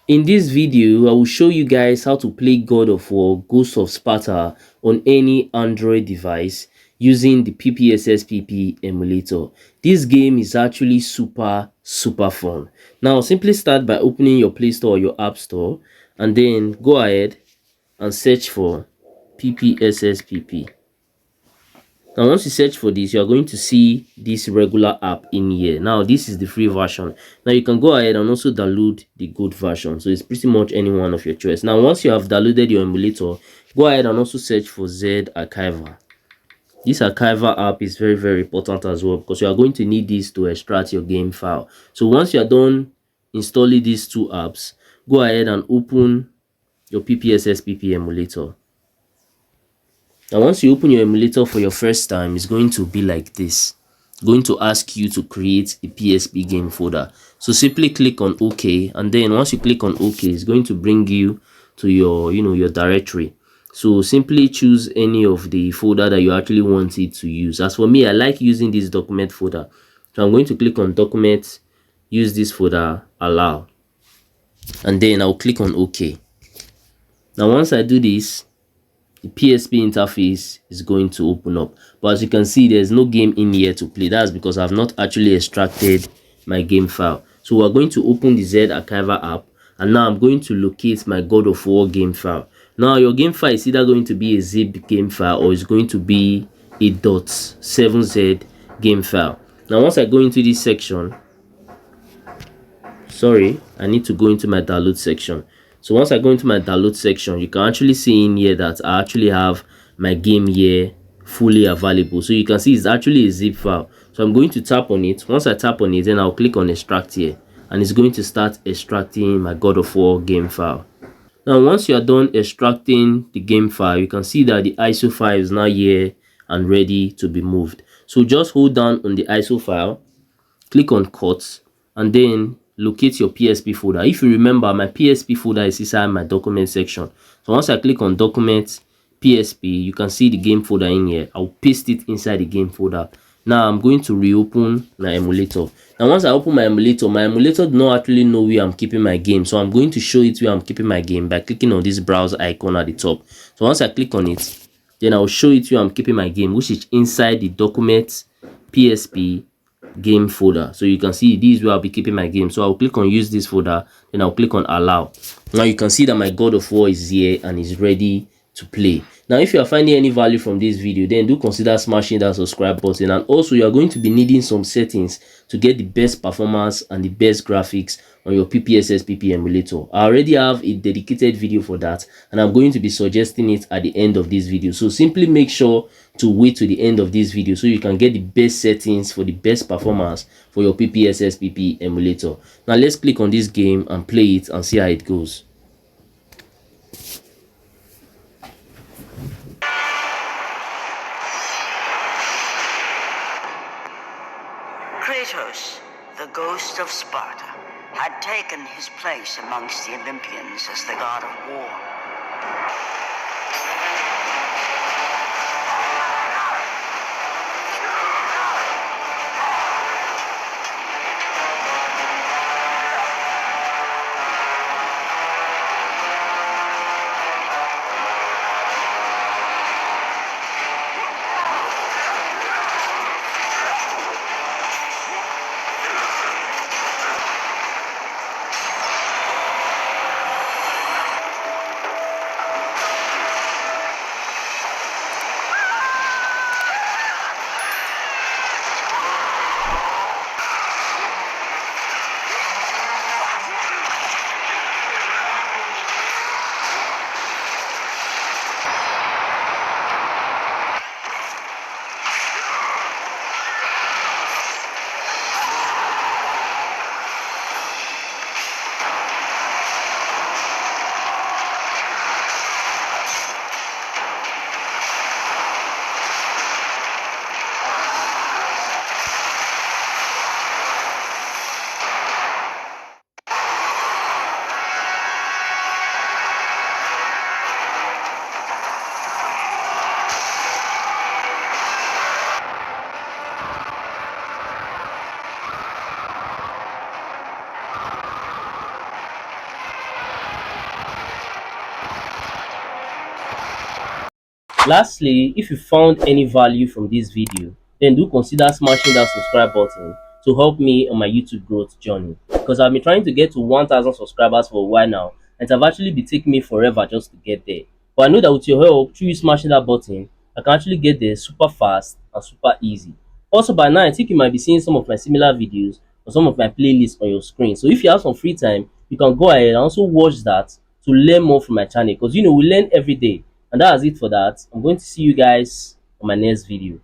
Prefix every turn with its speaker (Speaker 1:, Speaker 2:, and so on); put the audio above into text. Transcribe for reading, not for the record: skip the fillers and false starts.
Speaker 1: In this video, I will show you guys how to play God of War Ghost of Sparta on any Android device using the PPSSPP emulator. This game is actually super fun. Now simply start by opening your Play Store or your App Store and then go ahead and search for PPSSPP. Now once you search for this, you are going to see this regular app in here. Now this is the free version. Now you can go ahead and also download the good version, so it's pretty much any one of your choice. Now once you have downloaded your emulator, go ahead and also search for ZArchiver. This archiver app is very important as well, because you are going to need this to extract your game file. So once you are done installing these two apps, go ahead and open your PPSSPP emulator. Now once you open your emulator for your first time, it's going to be like this. It's going to ask you to create a PSP game folder. So simply click on OK, and then once you click on OK, it's going to bring you to your your directory. So simply choose any of the folder that you actually want it to use. As for me, I like using this document folder. So I'm going to click on document, use this folder, allow, and then I'll click on OK. Now once I do this, the PSP interface is going to open up, but as you can see, there's no game in here to play. That's because I've not actually extracted my game file. So we're going to open the ZArchiver app, and now I'm going to locate my God of War game file. Now your game file is either going to be a zip game file or it's going to be a .7z game file. Now once I go into this section, sorry, I need to go into my download section. So once I go into my download section, you can actually see in here that I actually have my game here fully available. So you can see it's actually a zip file. So I'm going to tap on it. Once I tap on it, then I'll click on extract here, and it's going to start extracting my God of War game file. Now once you are done extracting the game file, you can see that the ISO file is now here and ready to be moved. So just hold down on the ISO file, click on cut, and then locate your PSP folder. If you remember, my PSP folder is inside my document section. So once I click on document PSP, you can see the game folder in here. I'll paste it inside the game folder. Now I'm going to reopen my emulator. Now once I open my emulator does not actually know where I'm keeping my game. So I'm going to show it where I'm keeping my game by clicking on this browse icon at the top. So once I click on it, then I'll show it where I'm keeping my game, which is inside the document PSP game folder. So you can see this is where I'll be keeping my game. So I'll click on use this folder, then I'll click on allow. Now you can see that my God of War is here and is ready to play. Now if you are finding any value from this video, then do consider smashing that subscribe button, and also you are going to be needing some settings to get the best performance and the best graphics on your PPSSPP emulator. I already have a dedicated video for that, and I'm going to be suggesting it at the end of this video. So simply make sure to wait to the end of this video so you can get the best settings for the best performance for your PPSSPP emulator. Now let's click on this game and play it and see how it goes.
Speaker 2: Kratos, the ghost of Sparta, had taken his place amongst the Olympians as the god of war.
Speaker 1: Lastly, if you found any value from this video, then do consider smashing that subscribe button to help me on my YouTube growth journey, because I've been trying to get to 1000 subscribers for a while now, and it have actually been taking me forever just to get there. But I know that with your help, through you smashing that button, I can actually get there super fast and super easy. Also, by now, I think you might be seeing some of my similar videos or some of my playlists on your screen. So if you have some free time, you can go ahead and also watch that to learn more from my channel, because we learn every day. And that's it for that. I'm going to see you guys on my next video.